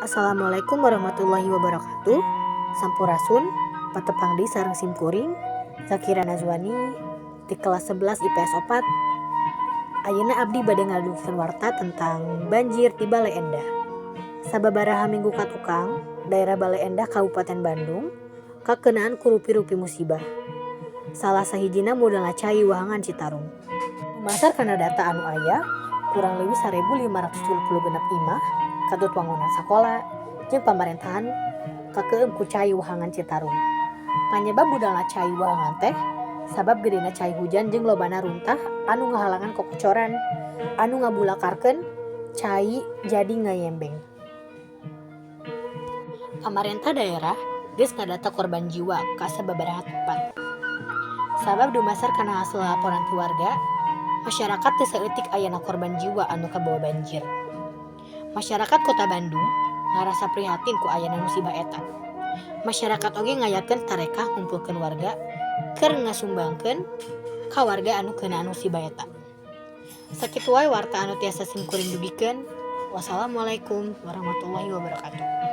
Assalamualaikum warahmatullahi wabarakatuh. Sampurasun, patepangdi sareng simkuring, Zakira Nazwani di kelas 11 IPS 4. Ayeuna abdi bade ngadugikeun warta tentang banjir di Bale Endah. Sababaraha minggu katukang, daerah Bale Endah Kabupaten Bandung kakenaan ku rupi-rupi musibah. Salah sahijina modalna cai wahangan Citarum. Masar kana data anu aya, kurang lebih 1.576 imah katut wangunan sakola jeung pamerintahan kakeum ku cai wahangan Citarum. Panyebab budalna cai wahangan teh sabab gedena cai hujan jeung lobana runtah anu ngahalangan kokocoran anu ngabulakarkeun cai jadi ngayembeng. Pamarentah daerah geus ngadata korban jiwa ka sababaraha tempat. Sabab dumasar kana hasil laporan ti warga, masyarakat teu saeutik ayana korban jiwa anu kabawa banjir. Masyarakat Kota Bandung ngarasa prihatin ku ayana musibah eta. Masyarakat oge ngayatkeun tarekah ngumpulkeun warga keur ngasumbangkeun ka warga anu keunaan musibah eta. Sakitu wae warta anu tiasa simkuring dugikeun. Wassalamualaikum warahmatullahi wabarakatuh.